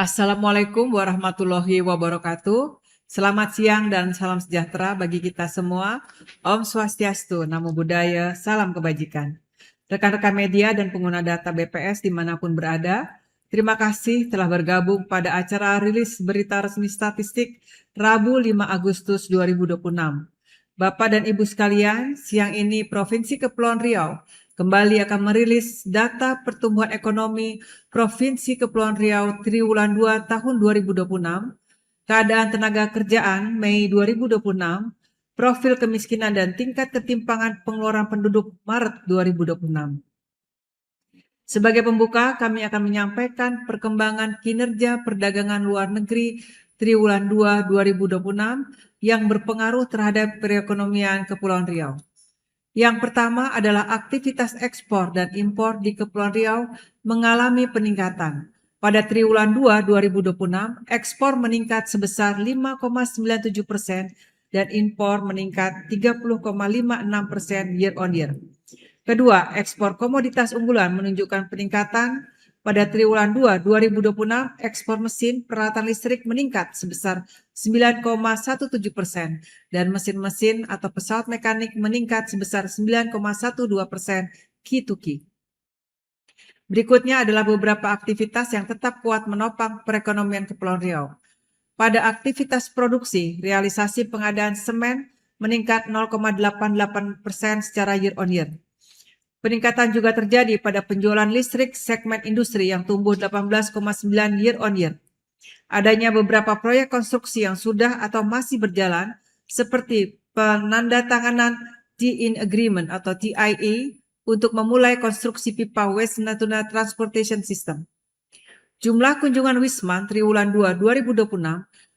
Assalamualaikum warahmatullahi wabarakatuh. Selamat siang dan salam sejahtera bagi kita semua. Om Swastiastu, Namo Buddhaya, salam kebajikan. Rekan-rekan media dan pengguna data BPS dimanapun berada, terima kasih telah bergabung pada acara rilis berita resmi statistik Rabu 5 Agustus 2026. Bapak dan Ibu sekalian, siang ini Provinsi Kepulauan Riau kembali akan merilis data pertumbuhan ekonomi Provinsi Kepulauan Riau triwulan 2 tahun 2026, keadaan tenaga kerjaan Mei 2026, profil kemiskinan dan tingkat ketimpangan pengeluaran penduduk Maret 2026. Sebagai pembuka, kami akan menyampaikan perkembangan kinerja perdagangan luar negeri triwulan 2 2026 yang berpengaruh terhadap perekonomian Kepulauan Riau. Yang pertama adalah aktivitas ekspor dan impor di Kepulauan Riau mengalami peningkatan. Pada triwulan 2 2026, ekspor meningkat sebesar 5,97% dan impor meningkat 30,56% year on year. Kedua, ekspor komoditas unggulan menunjukkan peningkatan. Pada triwulan 2 2026, ekspor mesin peralatan listrik meningkat sebesar 9,17% dan mesin-mesin atau pesawat mekanik meningkat sebesar 9,12% Q2Q. Berikutnya adalah beberapa aktivitas yang tetap kuat menopang perekonomian Kepulauan Riau. Pada aktivitas produksi, realisasi pengadaan semen meningkat 0,88% secara year on year. Peningkatan juga terjadi pada penjualan listrik segmen industri yang tumbuh 18,9 year on year. Adanya beberapa proyek konstruksi yang sudah atau masih berjalan seperti penandatanganan Tie-in Agreement atau TIA untuk memulai konstruksi pipa West Natuna Transportation System. Jumlah kunjungan Wisman triwulan 2 2026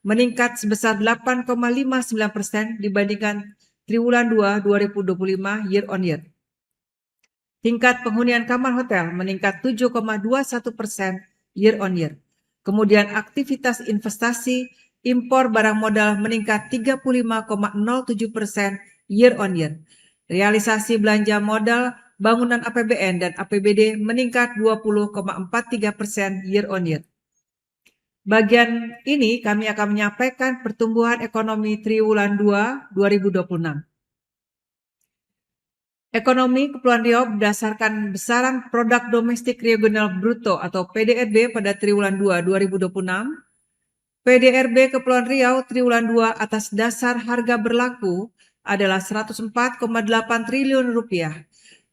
meningkat sebesar 8,59% dibandingkan triwulan 2 2025 year on year. Tingkat penghunian kamar hotel meningkat 7,21% year on year. Kemudian aktivitas investasi impor barang modal meningkat 35,07% year on year. Realisasi belanja modal bangunan APBN dan APBD meningkat 20,43% year on year. Bagian ini kami akan menyampaikan pertumbuhan ekonomi triwulan 2 2026. Ekonomi Kepulauan Riau berdasarkan besaran produk domestik regional bruto atau PDRB pada triwulan 2 2026. PDRB Kepulauan Riau triwulan 2 atas dasar harga berlaku adalah 104,8 triliun rupiah.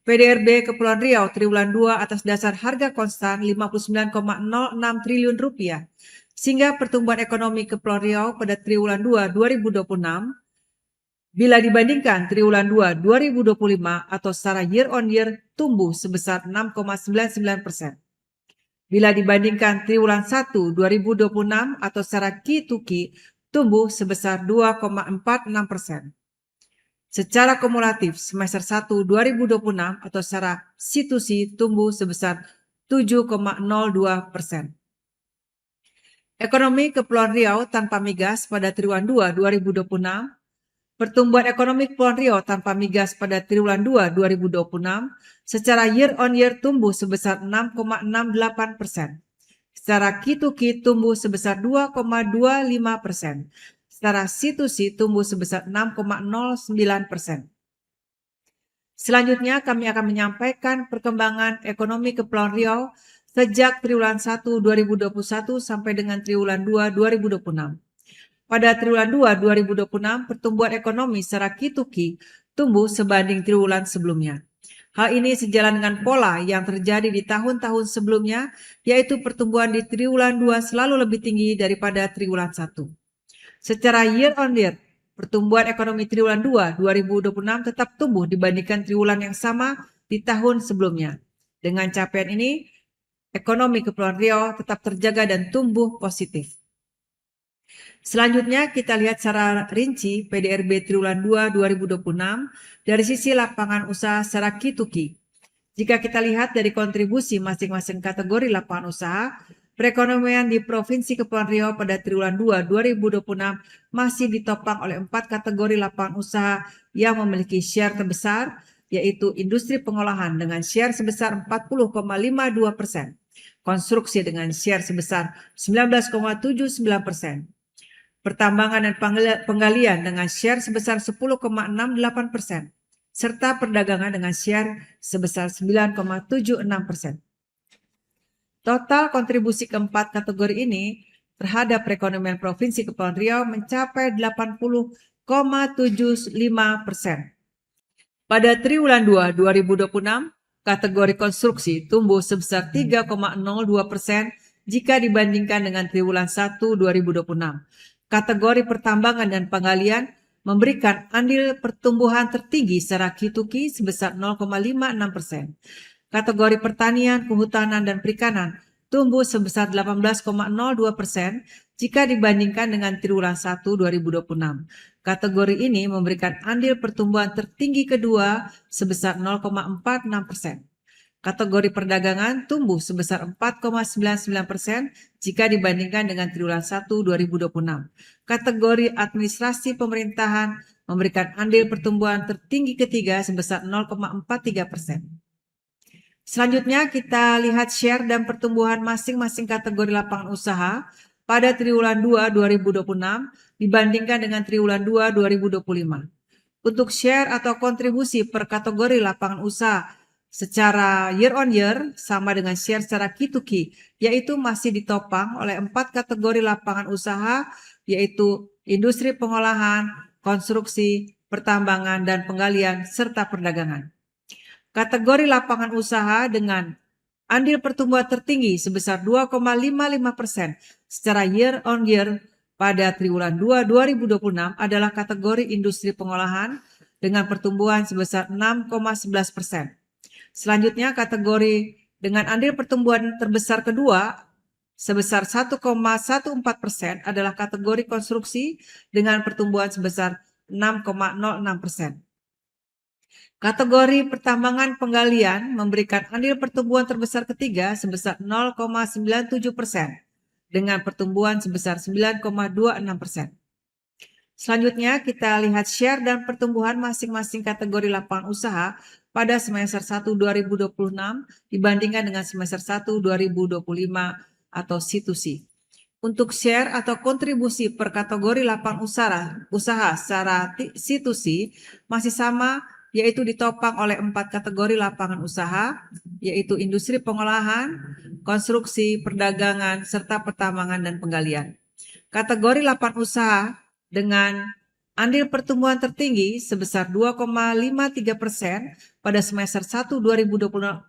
PDRB Kepulauan Riau triwulan 2 atas dasar harga konstan 59,06 triliun rupiah. Sehingga pertumbuhan ekonomi Kepulauan Riau pada triwulan 2 2026 bila dibandingkan triwulan 2 2025 atau secara year on year tumbuh sebesar 6,99%. Bila dibandingkan triwulan 1 2026 atau secara Q2Q tumbuh sebesar 2,46%. Secara kumulatif semester 1 2026 atau secara C2C tumbuh sebesar 7,02%. Ekonomi Kepulauan Riau tanpa migas pada triwulan 2 2026. Pertumbuhan ekonomi Kepulauan Riau tanpa migas pada triwulan 2 2026 secara year on year tumbuh sebesar 6,68%. Secara Q2Q tumbuh sebesar 2,25%. Secara C2C tumbuh sebesar 6,09%. Selanjutnya kami akan menyampaikan perkembangan ekonomi Kepulauan Riau sejak triwulan 1 2021 sampai dengan triwulan 2 2026. Pada triwulan 2 2026, pertumbuhan ekonomi secara Q2Q tumbuh sebanding triwulan sebelumnya. Hal ini sejalan dengan pola yang terjadi di tahun-tahun sebelumnya, yaitu pertumbuhan di triwulan 2 selalu lebih tinggi daripada triwulan 1. Secara year on year, pertumbuhan ekonomi triwulan 2 2026 tetap tumbuh dibandingkan triwulan yang sama di tahun sebelumnya. Dengan capaian ini, ekonomi Kepulauan Riau tetap terjaga dan tumbuh positif. Selanjutnya kita lihat secara rinci PDRB triwulan 2 2026 dari sisi lapangan usaha secara Q2Q. Jika kita lihat dari kontribusi masing-masing kategori lapangan usaha, perekonomian di Provinsi Kepulauan Riau pada triwulan 2 2026 masih ditopang oleh 4 kategori lapangan usaha yang memiliki share terbesar, yaitu industri pengolahan dengan share sebesar 40,52%, konstruksi dengan share sebesar 19,79%, pertambangan dan penggalian dengan share sebesar 10,68%, serta perdagangan dengan share sebesar 9,76%. Total kontribusi keempat kategori ini terhadap perekonomian Provinsi Kepulauan Riau mencapai 80,75%. Pada triwulan 2 2026, kategori konstruksi tumbuh sebesar 3,02% jika dibandingkan dengan triwulan 1 2026. Kategori pertambangan dan penggalian memberikan andil pertumbuhan tertinggi secara Q2Q sebesar 0,56%. Kategori pertanian, kehutanan, dan perikanan tumbuh sebesar 18,02% jika dibandingkan dengan triwulan 1 2026. Kategori ini memberikan andil pertumbuhan tertinggi kedua sebesar 0,46%. Kategori perdagangan tumbuh sebesar 4,99% jika dibandingkan dengan triwulan 1 2026. Kategori administrasi pemerintahan memberikan andil pertumbuhan tertinggi ketiga sebesar 0,43%. Selanjutnya kita lihat share dan pertumbuhan masing-masing kategori lapangan usaha pada triwulan 2 2026 dibandingkan dengan triwulan 2 2025. Untuk share atau kontribusi per kategori lapangan usaha secara year on year sama dengan share secara Q2Q, yaitu masih ditopang oleh 4 kategori lapangan usaha, yaitu industri pengolahan, konstruksi, pertambangan, dan penggalian, serta perdagangan. Kategori lapangan usaha dengan andil pertumbuhan tertinggi sebesar 2,55% secara year on year pada triwulan 2 2026 adalah kategori industri pengolahan dengan pertumbuhan sebesar 6,11%. Selanjutnya kategori dengan andil pertumbuhan terbesar kedua sebesar 1,14% adalah kategori konstruksi dengan pertumbuhan sebesar 6,06%. Kategori pertambangan penggalian memberikan andil pertumbuhan terbesar ketiga sebesar 0,97% dengan pertumbuhan sebesar 9,26%. Selanjutnya kita lihat share dan pertumbuhan masing-masing kategori lapangan usaha pada semester 1 2026 dibandingkan dengan semester 1 2025 atau C2C. Untuk share atau kontribusi per kategori lapangan usaha secara C2C masih sama, yaitu ditopang oleh 4 kategori lapangan usaha, yaitu industri pengolahan, konstruksi, perdagangan, serta pertambangan dan penggalian. Kategori lapangan usaha dengan andil pertumbuhan tertinggi sebesar 2,53% pada semester 1 2026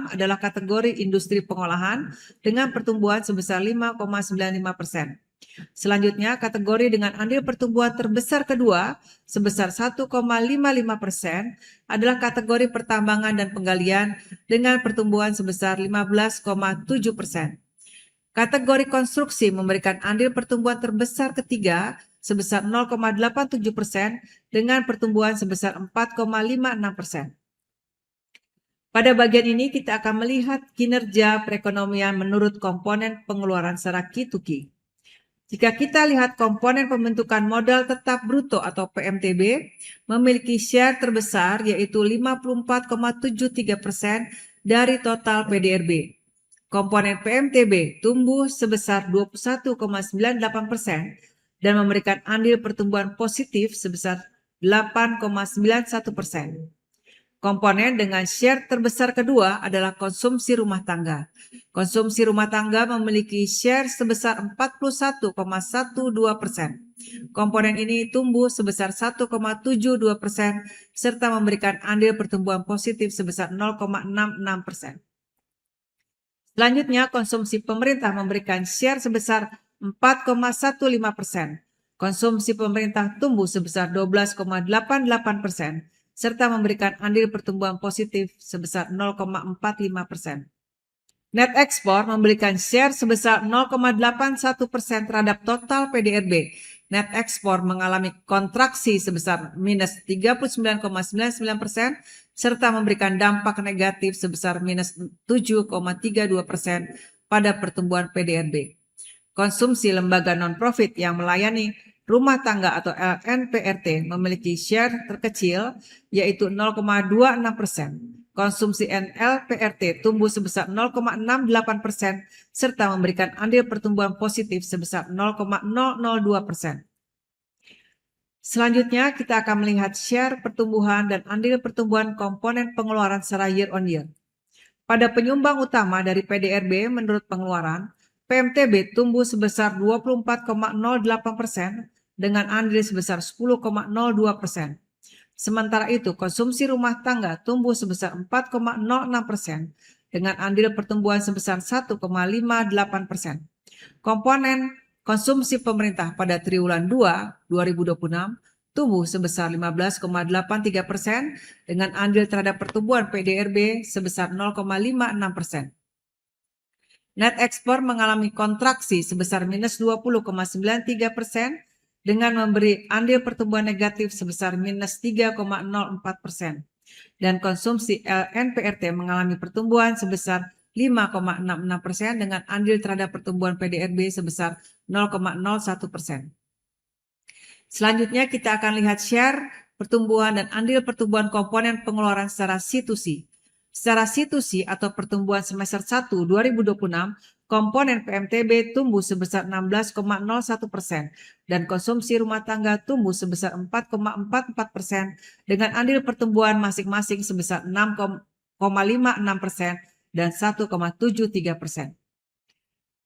adalah kategori industri pengolahan dengan pertumbuhan sebesar 5,95%. Selanjutnya, kategori dengan andil pertumbuhan terbesar kedua sebesar 1,55% adalah kategori pertambangan dan penggalian dengan pertumbuhan sebesar 15,7%. Kategori konstruksi memberikan andil pertumbuhan terbesar ketiga sebesar 0,87% dengan pertumbuhan sebesar 4,56%. Pada bagian ini kita akan melihat kinerja perekonomian menurut komponen pengeluaran secara Q2Q. Jika kita lihat komponen pembentukan modal tetap bruto atau PMTB memiliki share terbesar yaitu 54,73% dari total PDRB. Komponen PMTB tumbuh sebesar 21,98% dan memberikan andil pertumbuhan positif sebesar 8,91%. Komponen dengan share terbesar kedua adalah konsumsi rumah tangga. Konsumsi rumah tangga memiliki share sebesar 41,12%. Komponen ini tumbuh sebesar 1,72% serta memberikan andil pertumbuhan positif sebesar 0,66%. Selanjutnya, konsumsi pemerintah memberikan share sebesar 4,15%. Konsumsi pemerintah tumbuh sebesar 12,88%. serta memberikan andil pertumbuhan positif sebesar 0,45%. Net ekspor memberikan share sebesar 0,81% terhadap total PDRB. Net ekspor mengalami kontraksi sebesar minus 39,99% serta memberikan dampak negatif sebesar minus 7,32% pada pertumbuhan PDRB. Konsumsi lembaga non-profit yang melayani rumah tangga atau LNPRT memiliki share terkecil yaitu 0,26%. Konsumsi NLPRT tumbuh sebesar 0,68% serta memberikan andil pertumbuhan positif sebesar 0,002%. Selanjutnya kita akan melihat share pertumbuhan dan andil pertumbuhan komponen pengeluaran secara year on year. Pada penyumbang utama dari PDRB menurut pengeluaran, PMTB tumbuh sebesar 24,08% dengan andil sebesar 10,02%. Sementara itu, konsumsi rumah tangga tumbuh sebesar 4,06% dengan andil pertumbuhan sebesar 1,58%. Komponen konsumsi pemerintah pada triwulan 2 2026 tumbuh sebesar 15,83% dengan andil terhadap pertumbuhan PDRB sebesar 0,56%. Net ekspor mengalami kontraksi sebesar minus 20,93% dengan memberi andil pertumbuhan negatif sebesar minus 3,04%. Dan konsumsi LNPRT mengalami pertumbuhan sebesar 5,66% dengan andil terhadap pertumbuhan PDRB sebesar 0,01%. Selanjutnya kita akan lihat share pertumbuhan dan andil pertumbuhan komponen pengeluaran secara situsi. Secara situsi atau pertumbuhan semester 1 2026, komponen PMTB tumbuh sebesar 16,01% dan konsumsi rumah tangga tumbuh sebesar 4,44% dengan andil pertumbuhan masing-masing sebesar 6,56% dan 1,73%.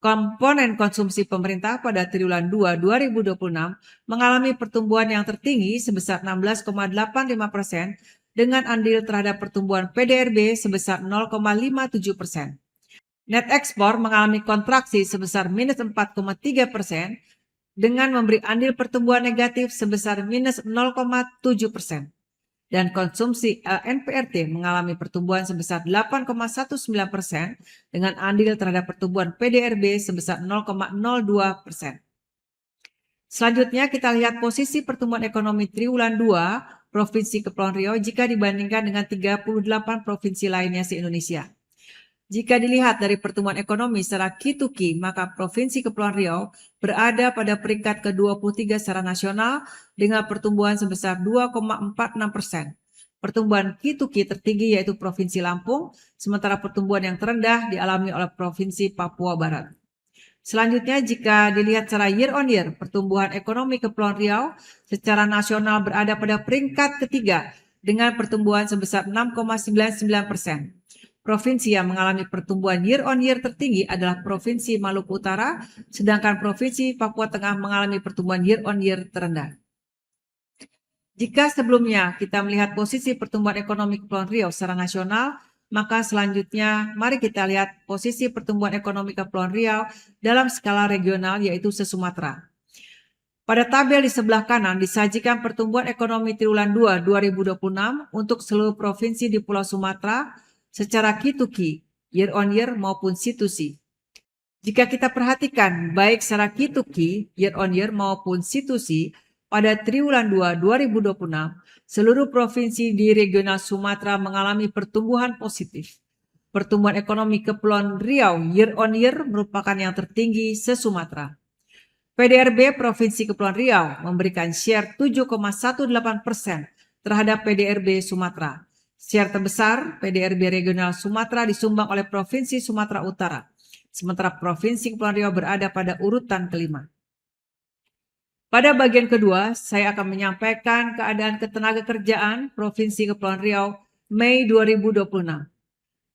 Komponen konsumsi pemerintah pada triwulan 2 2026 mengalami pertumbuhan yang tertinggi sebesar 16,85% dengan andil terhadap pertumbuhan PDRB sebesar 0,57%. Net ekspor mengalami kontraksi sebesar minus 4,3% dengan memberi andil pertumbuhan negatif sebesar minus 0,7%. Dan konsumsi LNPRT mengalami pertumbuhan sebesar 8,19% dengan andil terhadap pertumbuhan PDRB sebesar 0,02%. Selanjutnya kita lihat posisi pertumbuhan ekonomi triwulan 2 Provinsi Kepulauan Riau jika dibandingkan dengan 38 provinsi lainnya se-Indonesia. Jika dilihat dari pertumbuhan ekonomi secara Q2Q, maka Provinsi Kepulauan Riau berada pada peringkat ke-23 secara nasional dengan pertumbuhan sebesar 2,46%. Pertumbuhan Q2Q tertinggi yaitu Provinsi Lampung, sementara pertumbuhan yang terendah dialami oleh Provinsi Papua Barat. Selanjutnya, jika dilihat secara year on year, pertumbuhan ekonomi Kepulauan Riau secara nasional berada pada peringkat ketiga dengan pertumbuhan sebesar 6,99%. Provinsi yang mengalami pertumbuhan year on year tertinggi adalah Provinsi Maluku Utara, sedangkan Provinsi Papua Tengah mengalami pertumbuhan year on year terendah. Jika sebelumnya kita melihat posisi pertumbuhan ekonomi Kepulauan Riau secara nasional, maka selanjutnya mari kita lihat posisi pertumbuhan ekonomi Kepulauan Riau dalam skala regional yaitu se-Sumatera. Pada tabel di sebelah kanan disajikan pertumbuhan ekonomi triwulan 2 2026 untuk seluruh provinsi di Pulau Sumatera secara Q2Q, year on year maupun situsi. Jika kita perhatikan baik secara Q2Q, year on year maupun situsi, pada triwulan 2 2026, seluruh provinsi di regional Sumatera mengalami pertumbuhan positif. Pertumbuhan ekonomi Kepulauan Riau year on year merupakan yang tertinggi se-Sumatera. PDRB Provinsi Kepulauan Riau memberikan share 7,18% terhadap PDRB Sumatera. Share terbesar PDRB regional Sumatera disumbang oleh Provinsi Sumatera Utara, sementara Provinsi Kepulauan Riau berada pada urutan kelima. Pada bagian kedua, saya akan menyampaikan keadaan ketenagakerjaan Provinsi Kepulauan Riau Mei 2026.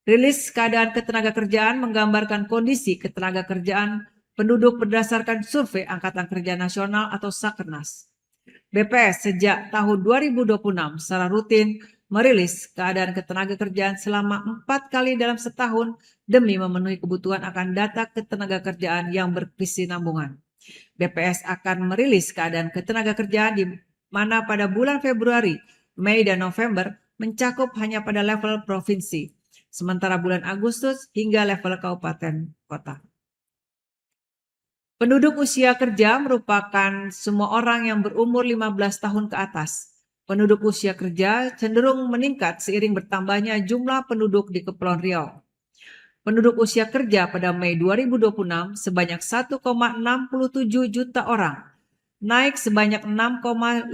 Rilis keadaan ketenagakerjaan menggambarkan kondisi ketenagakerjaan penduduk berdasarkan survei Angkatan Kerja Nasional atau Sakernas. BPS sejak tahun 2026 secara rutin merilis keadaan ketenagakerjaan selama 4 kali dalam setahun demi memenuhi kebutuhan akan data ketenagakerjaan yang berkesinambungan. BPS akan merilis keadaan ketenagakerjaan di mana pada bulan Februari, Mei, dan November mencakup hanya pada level provinsi, sementara bulan Agustus hingga level kabupaten kota. Penduduk usia kerja merupakan semua orang yang berumur 15 tahun ke atas. Penduduk usia kerja cenderung meningkat seiring bertambahnya jumlah penduduk di Kepulauan Riau. Penduduk usia kerja pada Mei 2026 sebanyak 1,67 juta orang. naik sebanyak 6,59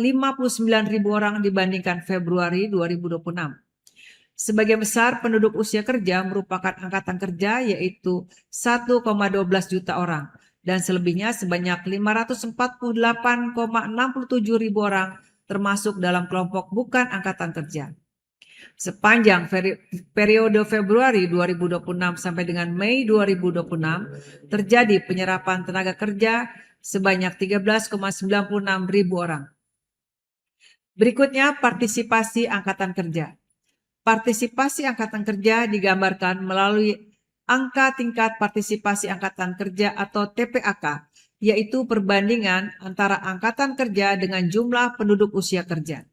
ribu orang dibandingkan Februari 2026. Sebagian besar penduduk usia kerja merupakan angkatan kerja yaitu 1,12 juta orang dan selebihnya sebanyak 548,67 ribu orang termasuk dalam kelompok bukan angkatan kerja. Sepanjang periode Februari 2026 sampai dengan Mei 2026 terjadi penyerapan tenaga kerja sebanyak 13,96 ribu orang. Berikutnya partisipasi angkatan kerja. Partisipasi angkatan kerja digambarkan melalui angka tingkat partisipasi angkatan kerja atau TPAK, yaitu perbandingan antara angkatan kerja dengan jumlah penduduk usia kerja.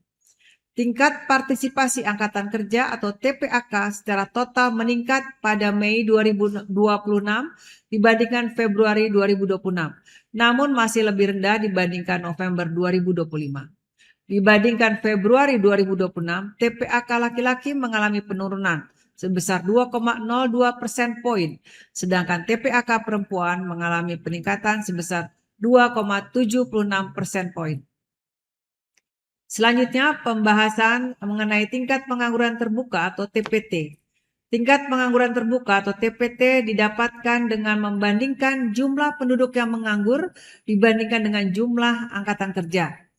Tingkat partisipasi angkatan kerja atau TPAK secara total meningkat pada Mei 2026 dibandingkan Februari 2026, namun masih lebih rendah dibandingkan November 2025. Dibandingkan Februari 2026, TPAK laki-laki mengalami penurunan sebesar 2,02 persen poin, sedangkan TPAK perempuan mengalami peningkatan sebesar 2,76 persen poin. Selanjutnya, pembahasan mengenai tingkat pengangguran terbuka atau TPT. Tingkat pengangguran terbuka atau TPT didapatkan dengan membandingkan jumlah penduduk yang menganggur dibandingkan dengan jumlah angkatan kerja.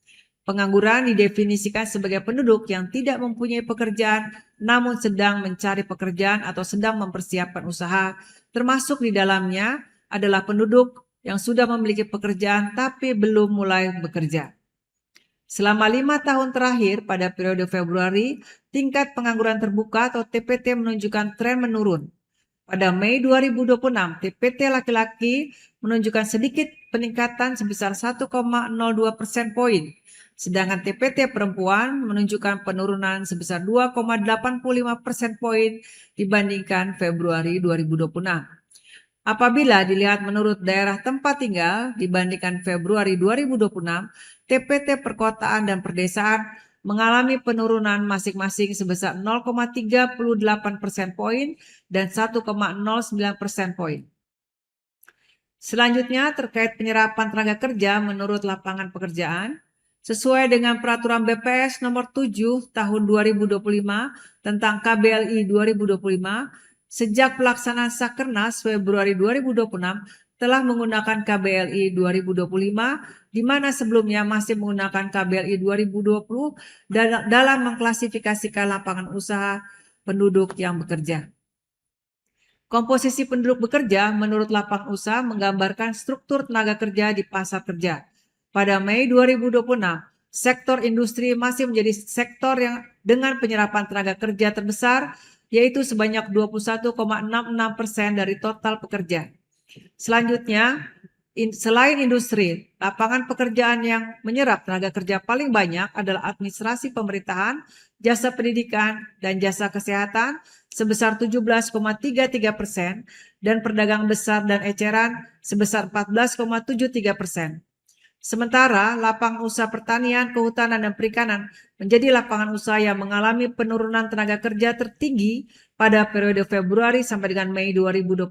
Pengangguran didefinisikan sebagai penduduk yang tidak mempunyai pekerjaan namun sedang mencari pekerjaan atau sedang mempersiapkan usaha, termasuk di dalamnya adalah penduduk yang sudah memiliki pekerjaan tapi belum mulai bekerja. Selama 5 tahun terakhir pada periode Februari, tingkat pengangguran terbuka atau TPT menunjukkan tren menurun. Pada Mei 2026, TPT laki-laki menunjukkan sedikit peningkatan sebesar 1,02 persen poin, sedangkan TPT perempuan menunjukkan penurunan sebesar 2,85 persen poin dibandingkan Februari 2026. Apabila dilihat menurut daerah tempat tinggal dibandingkan Februari 2026, TPT perkotaan dan perdesaan mengalami penurunan masing-masing sebesar 0,38 persen poin dan 1,09 persen poin. Selanjutnya terkait penyerapan tenaga kerja menurut lapangan pekerjaan, sesuai dengan peraturan BPS nomor 7 tahun 2025 tentang KBLI 2025, sejak pelaksanaan Sakernas Februari 2026 telah menggunakan KBLI 2025, di mana sebelumnya masih menggunakan KBLI 2020 dalam mengklasifikasikan lapangan usaha penduduk yang bekerja. Komposisi penduduk bekerja menurut lapangan usaha menggambarkan struktur tenaga kerja di pasar kerja. Pada Mei 2026, sektor industri masih menjadi sektor yang dengan penyerapan tenaga kerja terbesar, yaitu sebanyak 21,66% dari total pekerja. Selanjutnya, selain industri, lapangan pekerjaan yang menyerap tenaga kerja paling banyak adalah administrasi pemerintahan, jasa pendidikan, dan jasa kesehatan sebesar 17,33% dan perdagangan besar dan eceran sebesar 14,73%. Sementara lapangan usaha pertanian, kehutanan, dan perikanan menjadi lapangan usaha yang mengalami penurunan tenaga kerja tertinggi pada periode Februari sampai dengan Mei 2026.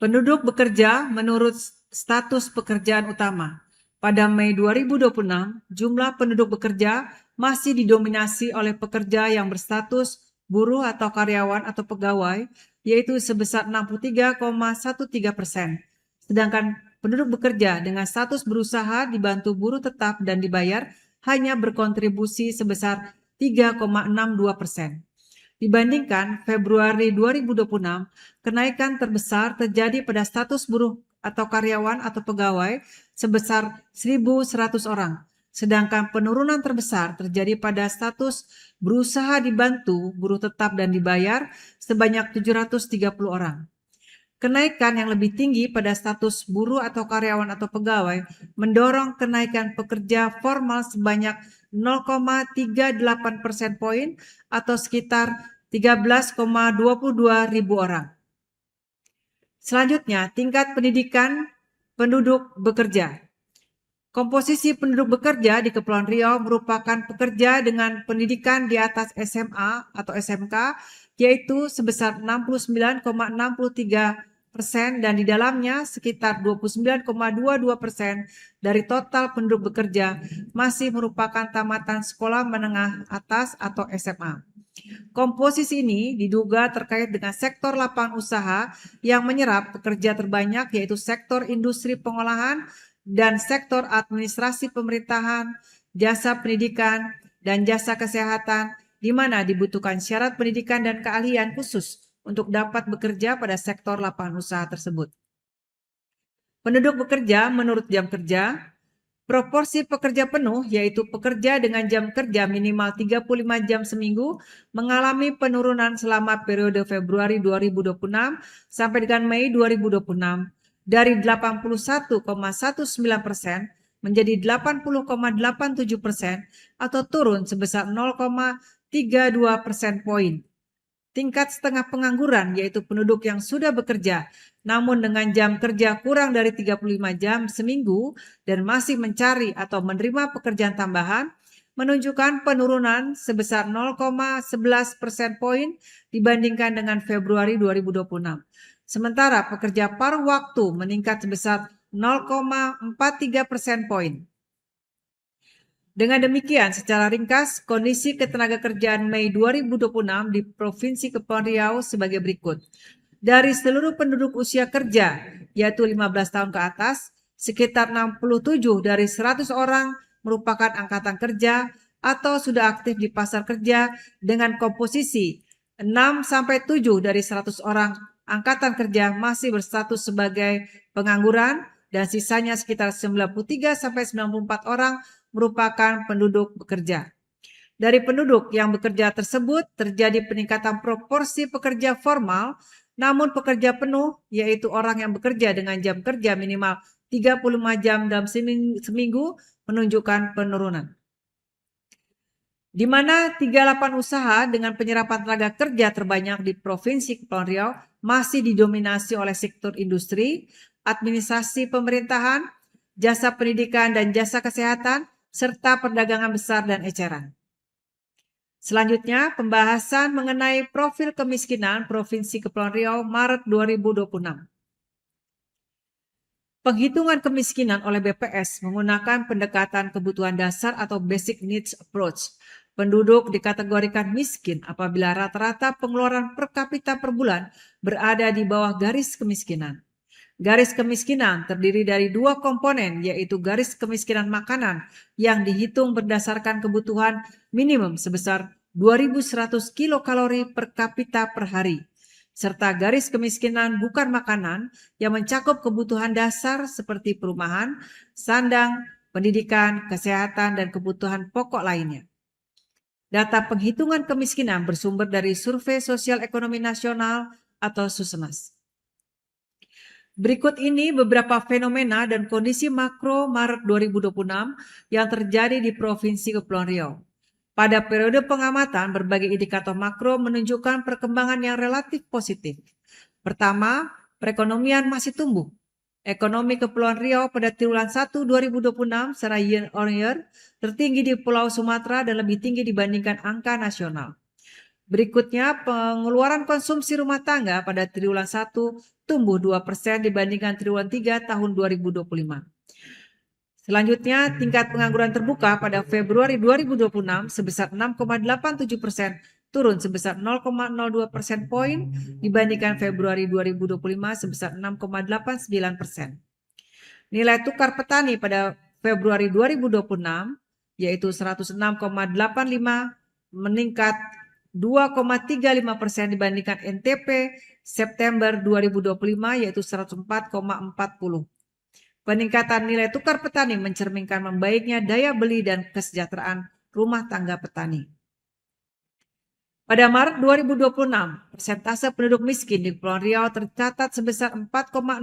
Penduduk bekerja menurut status pekerjaan utama. Pada Mei 2026, jumlah penduduk bekerja masih didominasi oleh pekerja yang berstatus buruh atau karyawan atau pegawai, yaitu sebesar 63,13%. Sedangkan penduduk bekerja dengan status berusaha dibantu buruh tetap dan dibayar hanya berkontribusi sebesar 3,62%. Dibandingkan Februari 2026, kenaikan terbesar terjadi pada status buruh atau karyawan atau pegawai sebesar 1.100 orang. Sedangkan penurunan terbesar terjadi pada status berusaha dibantu, buruh tetap dan dibayar sebanyak 730 orang. Kenaikan yang lebih tinggi pada status buruh atau karyawan atau pegawai mendorong kenaikan pekerja formal sebanyak 0,38 persen poin atau sekitar 13,22 ribu orang. Selanjutnya, tingkat pendidikan penduduk bekerja. Komposisi penduduk bekerja di Kepulauan Riau merupakan pekerja dengan pendidikan di atas SMA atau SMK, yaitu sebesar 69,63 dan di dalamnya sekitar 29,22% dari total penduduk bekerja masih merupakan tamatan sekolah menengah atas atau SMA. Komposisi ini diduga terkait dengan sektor lapangan usaha yang menyerap pekerja terbanyak, yaitu sektor industri pengolahan dan sektor administrasi pemerintahan, jasa pendidikan, dan jasa kesehatan, di mana dibutuhkan syarat pendidikan dan keahlian khusus untuk dapat bekerja pada sektor lapangan usaha tersebut. Penduduk bekerja menurut jam kerja. Proporsi pekerja penuh, yaitu pekerja dengan jam kerja minimal 35 jam seminggu, mengalami penurunan selama periode Februari 2026 sampai dengan Mei 2026 dari 81,19% menjadi 80,87% atau turun sebesar 0,32 persen poin. Tingkat setengah pengangguran, yaitu penduduk yang sudah bekerja namun dengan jam kerja kurang dari 35 jam seminggu dan masih mencari atau menerima pekerjaan tambahan, menunjukkan penurunan sebesar 0,11 persen poin dibandingkan dengan Februari 2026. Sementara pekerja paruh waktu meningkat sebesar 0,43 persen poin. Dengan demikian, secara ringkas, kondisi ketenagakerjaan Mei 2026 di Provinsi Kepulauan Riau sebagai berikut. Dari seluruh penduduk usia kerja, yaitu 15 tahun ke atas, sekitar 67 dari 100 orang merupakan angkatan kerja atau sudah aktif di pasar kerja dengan komposisi 6-7 dari 100 orang angkatan kerja masih berstatus sebagai pengangguran dan sisanya sekitar 93-94 orang merupakan penduduk bekerja. Dari penduduk yang bekerja tersebut terjadi peningkatan proporsi pekerja formal, namun pekerja penuh, yaitu orang yang bekerja dengan jam kerja minimal 35 jam dalam seminggu, menunjukkan penurunan. Di mana 38 usaha dengan penyerapan tenaga kerja terbanyak di Provinsi Kepulauan Riau masih didominasi oleh sektor industri, administrasi pemerintahan, jasa pendidikan dan jasa kesehatan, serta perdagangan besar dan eceran. Selanjutnya, pembahasan mengenai profil kemiskinan Provinsi Kepulauan Riau Maret 2026. Penghitungan kemiskinan oleh BPS menggunakan pendekatan kebutuhan dasar atau Basic Needs Approach. Penduduk dikategorikan miskin apabila rata-rata pengeluaran per kapita per bulan berada di bawah garis kemiskinan. Garis kemiskinan terdiri dari dua komponen, yaitu garis kemiskinan makanan yang dihitung berdasarkan kebutuhan minimum sebesar 2.100 kilokalori per kapita per hari, serta garis kemiskinan bukan makanan yang mencakup kebutuhan dasar seperti perumahan, sandang, pendidikan, kesehatan, dan kebutuhan pokok lainnya. Data penghitungan kemiskinan bersumber dari Survei Sosial Ekonomi Nasional atau Susenas. Berikut ini beberapa fenomena dan kondisi makro Maret 2026 yang terjadi di Provinsi Kepulauan Riau. Pada periode pengamatan, berbagai indikator makro menunjukkan perkembangan yang relatif positif. Pertama, perekonomian masih tumbuh. Ekonomi Kepulauan Riau pada triwulan 1 2026 secara year on year tertinggi di Pulau Sumatera dan lebih tinggi dibandingkan angka nasional. Berikutnya, pengeluaran konsumsi rumah tangga pada triwulan 1 tumbuh 2% dibandingkan triwulan 3 tahun 2025. Selanjutnya, tingkat pengangguran terbuka pada Februari 2026 sebesar 6,87%, turun sebesar 0,02 persen poin dibandingkan Februari 2025 sebesar 6,89%. Nilai tukar petani pada Februari 2026 yaitu 106,85 meningkat 2,35% dibandingkan NTP September 2025 yaitu 104,40. Peningkatan nilai tukar petani mencerminkan membaiknya daya beli dan kesejahteraan rumah tangga petani. Pada Maret 2026, persentase penduduk miskin di Kepulauan Riau tercatat sebesar 4,09%,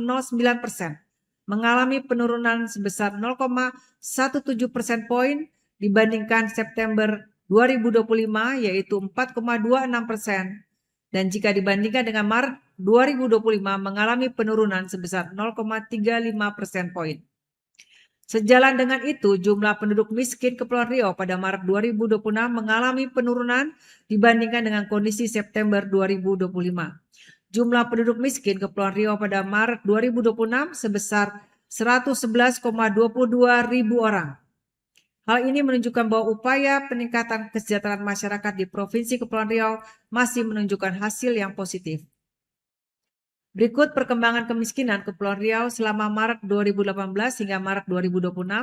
mengalami penurunan sebesar 0,17 persen poin dibandingkan September 2025 yaitu 4,26%, dan jika dibandingkan dengan Maret 2025 mengalami penurunan sebesar 0,35 persen poin. Sejalan dengan itu, jumlah penduduk miskin Kepulauan Riau pada Maret 2026 mengalami penurunan dibandingkan dengan kondisi September 2025. jumlah penduduk miskin Kepulauan Riau pada Maret 2026 sebesar 111,22 ribu orang. Hal ini menunjukkan bahwa upaya peningkatan kesejahteraan masyarakat di Provinsi Kepulauan Riau masih menunjukkan hasil yang positif. Berikut perkembangan kemiskinan Kepulauan Riau selama Maret 2018 hingga Maret 2026.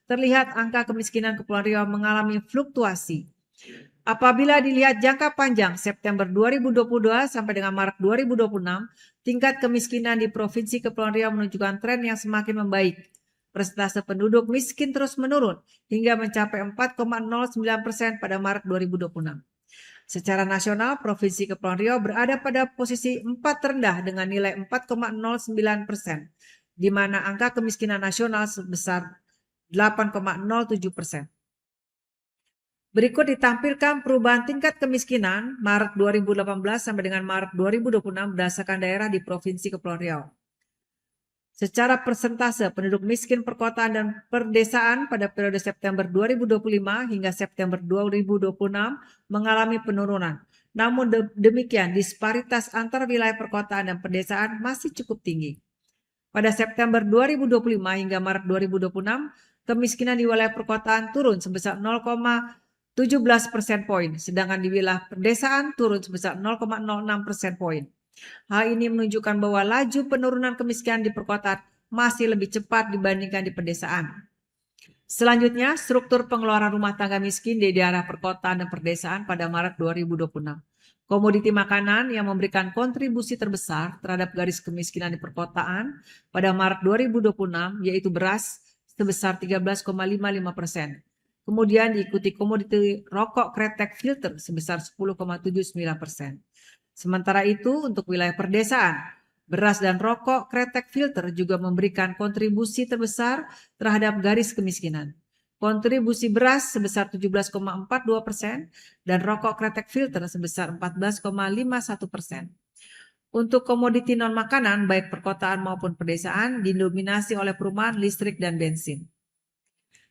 Terlihat angka kemiskinan Kepulauan Riau mengalami fluktuasi. Apabila dilihat jangka panjang September 2022 sampai dengan Maret 2026, tingkat kemiskinan di Provinsi Kepulauan Riau menunjukkan tren yang semakin membaik. Persentase penduduk miskin terus menurun hingga mencapai 4,09% pada Maret 2026. Secara nasional, Provinsi Kepulauan Riau berada pada posisi 4 terendah dengan nilai 4,09%, di mana angka kemiskinan nasional sebesar 8,07%. Berikut ditampilkan perubahan tingkat kemiskinan Maret 2018 sampai dengan Maret 2026 berdasarkan daerah di Provinsi Kepulauan Riau. Secara persentase penduduk miskin perkotaan dan perdesaan pada periode September 2025 hingga September 2026 mengalami penurunan. Namun demikian disparitas antar wilayah perkotaan dan perdesaan masih cukup tinggi. Pada September 2025 hingga Maret 2026, kemiskinan di wilayah perkotaan turun sebesar 0,17% poin, sedangkan di wilayah perdesaan turun sebesar 0,06% poin. Hal ini menunjukkan bahwa laju penurunan kemiskinan di perkotaan masih lebih cepat dibandingkan di pedesaan. Selanjutnya, struktur pengeluaran rumah tangga miskin di daerah perkotaan dan perdesaan pada Maret 2026. Komoditi makanan yang memberikan kontribusi terbesar terhadap garis kemiskinan di perkotaan pada Maret 2026 yaitu beras sebesar 13,55%. Kemudian diikuti komoditi rokok kretek filter sebesar 10,79%. Sementara itu untuk wilayah perdesaan, beras dan rokok kretek filter juga memberikan kontribusi terbesar terhadap garis kemiskinan. Kontribusi beras sebesar 17,42% dan rokok kretek filter sebesar 14,51%. Untuk komoditi non-makanan baik perkotaan maupun pedesaan didominasi oleh perumahan, listrik, dan bensin.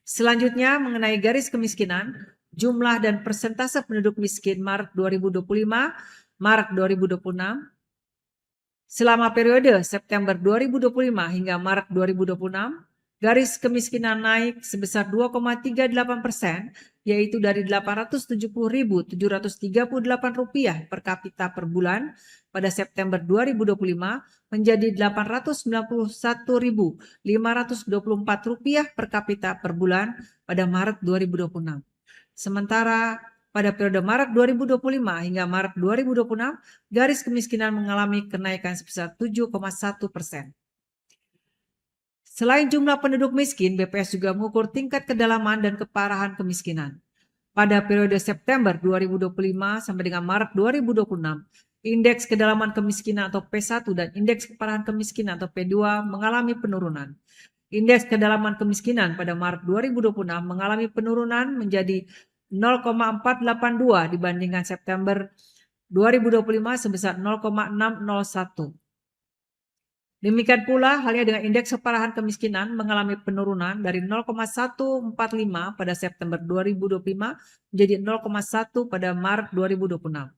Selanjutnya mengenai garis kemiskinan, jumlah dan persentase penduduk miskin Maret 2025, Maret 2026. Selama periode September 2025 hingga Maret 2026, garis kemiskinan naik sebesar 2,38%, yaitu dari Rp870.738 per kapita per bulan pada September 2025 menjadi Rp891.524 per kapita per bulan pada Maret 2026. Sementara pada periode Maret 2025 hingga Maret 2026, garis kemiskinan mengalami kenaikan sebesar 7,1%. Selain jumlah penduduk miskin, BPS juga mengukur tingkat kedalaman dan keparahan kemiskinan. Pada periode September 2025 sampai dengan Maret 2026, indeks kedalaman kemiskinan atau P1 dan indeks keparahan kemiskinan atau P2 mengalami penurunan. Indeks kedalaman kemiskinan pada Maret 2026 mengalami penurunan menjadi 0,482 dibandingkan September 2025 sebesar 0,601. Demikian pula halnya dengan indeks keparahan kemiskinan mengalami penurunan dari 0,145 pada September 2025 menjadi 0,1 pada Maret 2026.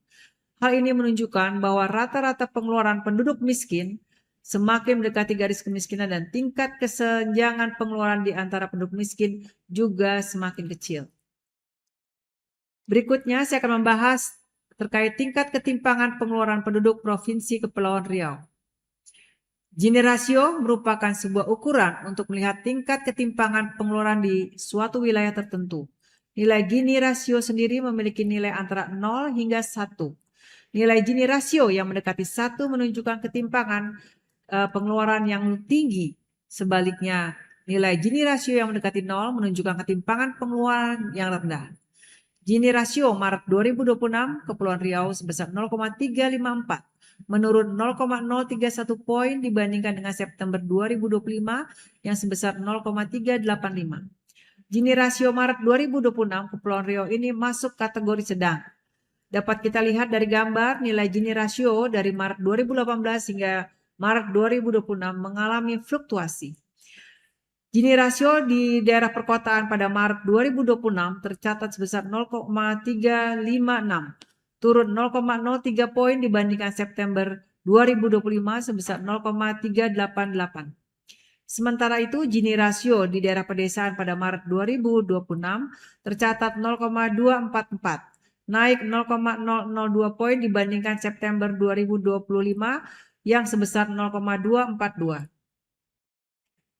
Hal ini menunjukkan bahwa rata-rata pengeluaran penduduk miskin semakin mendekati garis kemiskinan dan tingkat kesenjangan pengeluaran di antara penduduk miskin juga semakin kecil. Berikutnya saya akan membahas terkait tingkat ketimpangan pengeluaran penduduk Provinsi Kepulauan Riau. Gini rasio merupakan sebuah ukuran untuk melihat tingkat ketimpangan pengeluaran di suatu wilayah tertentu. Nilai Gini rasio sendiri memiliki nilai antara 0 hingga 1. Nilai Gini rasio yang mendekati 1 menunjukkan ketimpangan pengeluaran yang tinggi. Sebaliknya, nilai Gini rasio yang mendekati 0 menunjukkan ketimpangan pengeluaran yang rendah. Gini rasio Maret 2026 Kepulauan Riau sebesar 0,354, menurun 0,031 poin dibandingkan dengan September 2025 yang sebesar 0,385. Gini rasio Maret 2026 Kepulauan Riau ini masuk kategori sedang. Dapat kita lihat dari gambar nilai Gini rasio dari Maret 2018 hingga Maret 2026 mengalami fluktuasi. Gini rasio di daerah perkotaan pada Maret 2026 tercatat sebesar 0,356, turun 0,03 poin dibandingkan September 2025 sebesar 0,388. Sementara itu, Gini rasio di daerah pedesaan pada Maret 2026 tercatat 0,244, naik 0,002 poin dibandingkan September 2025 yang sebesar 0,242.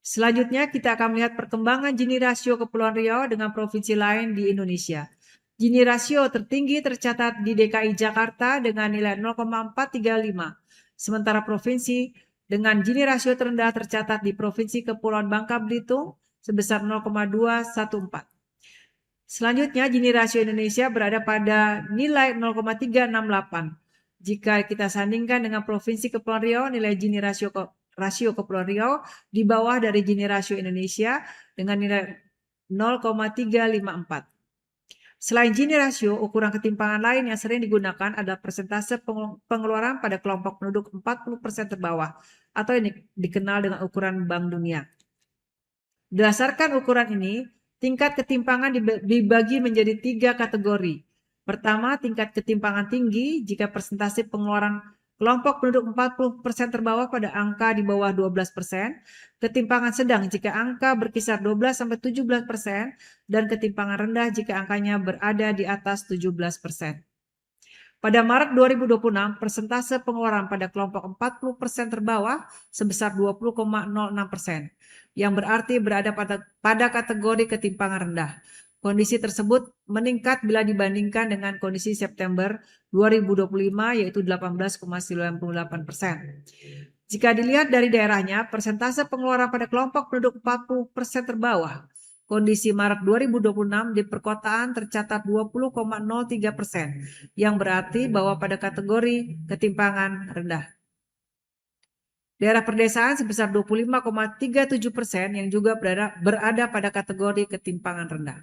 Selanjutnya, kita akan melihat perkembangan Gini rasio Kepulauan Riau dengan provinsi lain di Indonesia. Gini rasio tertinggi tercatat di DKI Jakarta dengan nilai 0,435, sementara provinsi dengan Gini rasio terendah tercatat di Provinsi Kepulauan Bangka Belitung sebesar 0,214. Selanjutnya, Gini rasio Indonesia berada pada nilai 0,368. Jika kita sandingkan dengan Provinsi Kepulauan Riau, nilai Gini rasio Kepulauan Riau di bawah dari Gini rasio Indonesia dengan nilai 0,354. Selain Gini rasio, ukuran ketimpangan lain yang sering digunakan adalah persentase pengeluaran pada kelompok penduduk 40% terbawah atau yang dikenal dengan ukuran Bank Dunia. Berdasarkan ukuran ini, tingkat ketimpangan dibagi menjadi 3 kategori. Pertama, tingkat ketimpangan tinggi jika persentase pengeluaran kelompok penduduk 40% terbawah pada angka di bawah 12%, ketimpangan sedang jika angka berkisar 12-17%, dan ketimpangan rendah jika angkanya berada di atas 17%. Pada Maret 2026, persentase pengeluaran pada kelompok 40% terbawah sebesar 20,06%, yang berarti berada pada kategori ketimpangan rendah. Kondisi tersebut meningkat bila dibandingkan dengan kondisi September 2025 yaitu 18,98%. Jika dilihat dari daerahnya, persentase pengeluaran pada kelompok penduduk 40% terbawah, kondisi Maret 2026 di perkotaan tercatat 20,03%, yang berarti bahwa pada kategori ketimpangan rendah. Daerah perdesaan sebesar 25,37% yang juga berada pada kategori ketimpangan rendah.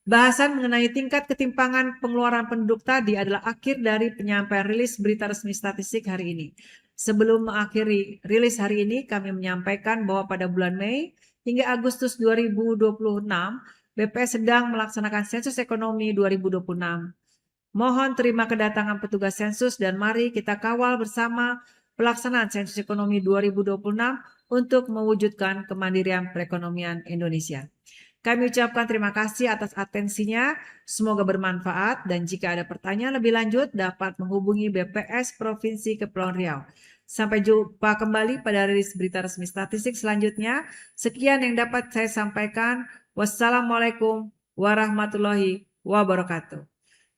Bahasan mengenai tingkat ketimpangan pengeluaran penduduk tadi adalah akhir dari penyampaian rilis berita resmi statistik hari ini. Sebelum mengakhiri rilis hari ini, kami menyampaikan bahwa pada bulan Mei hingga Agustus 2026, BPS sedang melaksanakan sensus ekonomi 2026. Mohon terima kedatangan petugas sensus dan mari kita kawal bersama pelaksanaan sensus ekonomi 2026 untuk mewujudkan kemandirian perekonomian Indonesia. Kami ucapkan terima kasih atas atensinya, semoga bermanfaat dan jika ada pertanyaan lebih lanjut dapat menghubungi BPS Provinsi Kepulauan Riau. Sampai jumpa kembali pada rilis berita resmi statistik selanjutnya. Sekian yang dapat saya sampaikan. Wassalamualaikum warahmatullahi wabarakatuh.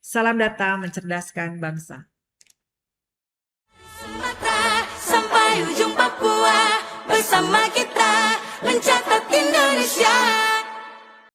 Salam data mencerdaskan bangsa. Sumatera sampai ujung Papua, bersama kita mencatat Indonesia.